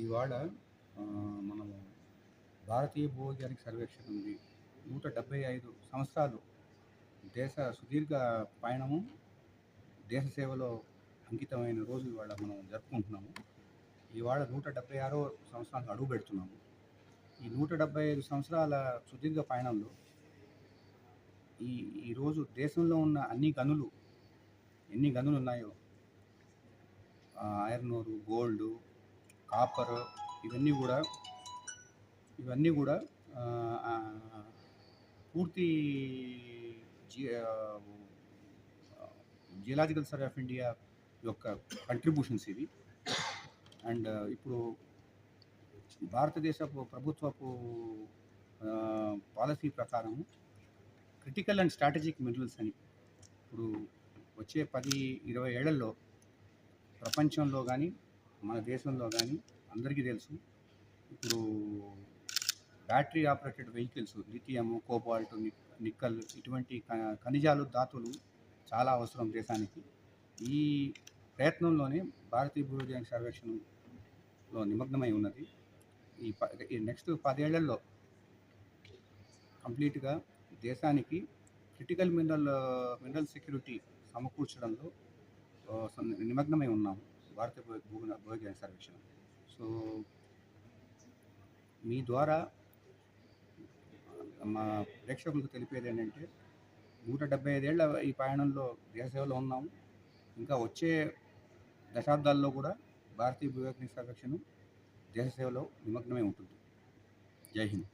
ఇవాళ మనము భారతీయ భూవైజ్ఞానిక సర్వేక్షణ ఉంది. 175 సంవత్సరాలు దేశ సుదీర్ఘ పయనము, దేశ సేవలో అంకితమైన రోజు ఇవాళ మనం జరుపుకుంటున్నాము. ఇవాళ 176వ సంవత్సరానికి అడుగు పెడుతున్నాము. ఈ 175 సంవత్సరాల సుదీర్ఘ పయనంలో ఈరోజు దేశంలో ఉన్న ఎన్ని గనులు ఉన్నాయో, ఐరన్ ఓరు, గోల్డ్, కాపర్, ఇవన్నీ కూడా పూర్తి జియోలాజికల్ సర్వే ఆఫ్ ఇండియా యొక్క కంట్రిబ్యూషన్స్ ఇవి. అండ్ ఇప్పుడు భారతదేశపు ప్రభుత్వపు పాలసీ ప్రకారం క్రిటికల్ అండ్ స్ట్రాటజిక్ మినరల్స్ అని ఇప్పుడు వచ్చే 10-20 ఏళ్లలో ప్రపంచంలో కానీ మన దేశంలో కానీ అందరికీ తెలుసు, ఇప్పుడు battery operated vehicles, lithium, cobalt, nickel ఇటువంటి ఖనిజాలు, ధాతువులు చాలా అవసరం దేశానికి. ఈ ప్రయత్నంలోనే భారతీయ భూవైజ్ఞానిక సర్వేక్షణలో నిమగ్నమై ఉన్నది. ఈ నెక్స్ట్ 10 ఏళ్లలో కంప్లీట్గా దేశానికి క్రిటికల్ మినరల్ సెక్యూరిటీ సమకూర్చడంలో నిమగ్నమై ఉన్నాము భారతీయ భూవైజ్ఞానిక సర్వేక్షణ. సో మీ ద్వారా మా ప్రేక్షకులకు తెలిపేది ఏంటంటే, 175 ఏళ్ల ఈ ప్రయాణంలో దేశ సేవలో ఉన్నాము. ఇంకా వచ్చే దశాబ్దాల్లో కూడా భారతీయ భూవైజ్ఞానిక సర్వేక్షణ దేశ సేవలో నిమగ్నమై ఉంటుంది. జై హింద్.